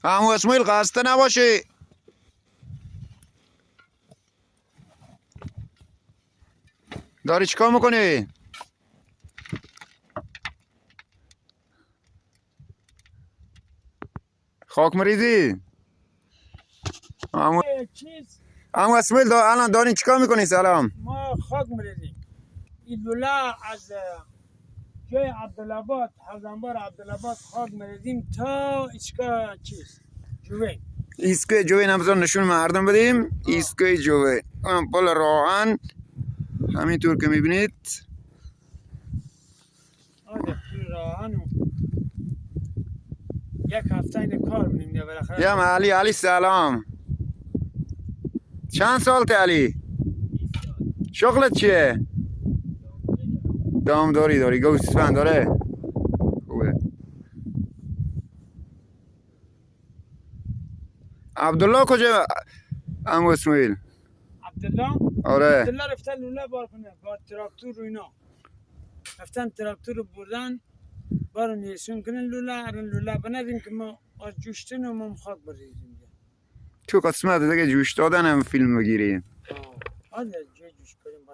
همو اسماعیل خسته نباشی. داری چیکار میکنی؟ خاک مریضی؟ چیز همو اسماعیل الان دارین چیکار میکنی؟ سلام. ما خاک میریزیم. این لوله از جای عبدالآباد حوزنبار عبدالآباد خاک میریزیم تا ایسکا چیز جوین. ایسکوی جوین هم بذار نشون مردم بدیم. ایسکوی جوین پل راهن همینطور که میبینید. آده پول راهنو یک هفته این کار می‌نیم بالاخره. یا علی سلام. چند سالت علی؟ شغلت چیه؟ دامداری داری؟ گوسفند داره؟ خوبه. عبدالله کجا؟ عمو اسماعیل عبدالله آره. عبدالله رفتن لوله بار کنه با تراکتور و اینا. رفتن تراکتور رو بردن بارو نیسون کنن لوله بندیم که ما از جوشتن و ما خاک بریزیم. تو قسمت دیگه جوش دادن هم فیلم بگیری. آده جوش کنیم